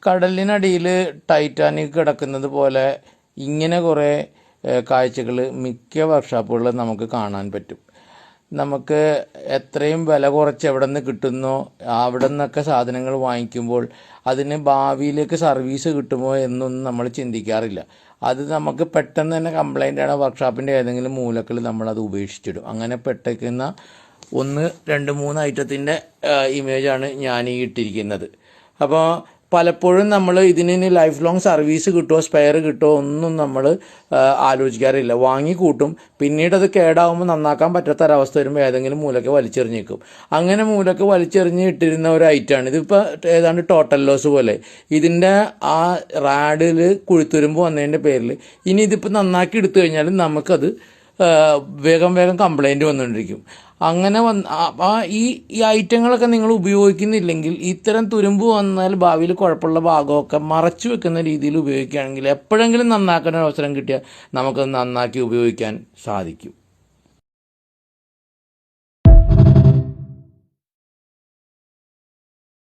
കടലിനടിയിൽ Titanic കിടക്കുന്നത് പോലെ ഇങ്ങനെ കുറേ കാഴ്ചകൾ മിക്ക വർക്ക്ഷോപ്പുകളിലും നമുക്ക് കാണാൻ പറ്റും. നമുക്ക് എത്രയും വില കുറച്ച് എവിടെ നിന്ന് കിട്ടുന്നോ അവിടെ നിന്നൊക്കെ സാധനങ്ങൾ വാങ്ങിക്കുമ്പോൾ അതിന് ഭാവിയിലേക്ക് സർവീസ് കിട്ടുമോ എന്നൊന്നും നമ്മൾ ചിന്തിക്കാറില്ല. അത് നമുക്ക് പെട്ടെന്ന് തന്നെ കംപ്ലൈൻ്റ് ആണ്, വർക്ക്ഷോപ്പിൻ്റെ ഏതെങ്കിലും മൂലത്തിൽ നമ്മളത് ഉപേക്ഷിച്ചിടും. അങ്ങനെ പെട്ടേക്കുന്ന 1, 2, 3 ഐറ്റത്തിൻ്റെ ഇമേജാണ് ഞാൻ ഈ ഇട്ടിരിക്കുന്നത്. അപ്പോൾ പലപ്പോഴും നമ്മൾ ഇതിന് ലൈഫ് ലോങ് സർവീസ് കിട്ടുമോ സ്പെയർ കിട്ടുമോ ഒന്നും നമ്മൾ ആലോചിക്കാറില്ല. വാങ്ങിക്കൂട്ടും, പിന്നീട് അത് കേടാവുമ്പോൾ നന്നാക്കാൻ പറ്റാത്ത ഒരവസ്ഥ വരുമ്പോൾ ഏതെങ്കിലും മൂലയ്ക്ക് വലിച്ചെറിഞ്ഞേക്കും. അങ്ങനെ മൂലയ്ക്ക് വലിച്ചെറിഞ്ഞ് ഇട്ടിരുന്ന ഒരു ഐറ്റമാണ് ഇതിപ്പോൾ. ഏതാണ്ട് ടോട്ടൽ ലോസ് പോലെ ഇതിൻ്റെ ആ റാഡിൽ കുഴിത്തുരുമ്പ് വന്നതിൻ്റെ പേരിൽ ഇനി ഇതിപ്പോൾ നന്നാക്കി എടുത്തു കഴിഞ്ഞാലും നമുക്കത് വേഗം കംപ്ലൈൻറ്റ് വന്നുകൊണ്ടിരിക്കും. അങ്ങനെ ഈ ഐറ്റങ്ങളൊക്കെ നിങ്ങൾ ഉപയോഗിക്കുന്നില്ലെങ്കിൽ ഇത്തരം തുരുമ്പ് വന്നാൽ ഭാവിയിൽ കുഴപ്പമുള്ള ഭാഗമൊക്കെ മറച്ചു വെക്കുന്ന രീതിയിൽ ഉപയോഗിക്കുകയാണെങ്കിൽ എപ്പോഴെങ്കിലും നന്നാക്കാൻ ഒരു അവസരം കിട്ടിയാൽ നമുക്കത് നന്നാക്കി ഉപയോഗിക്കാൻ സാധിക്കും.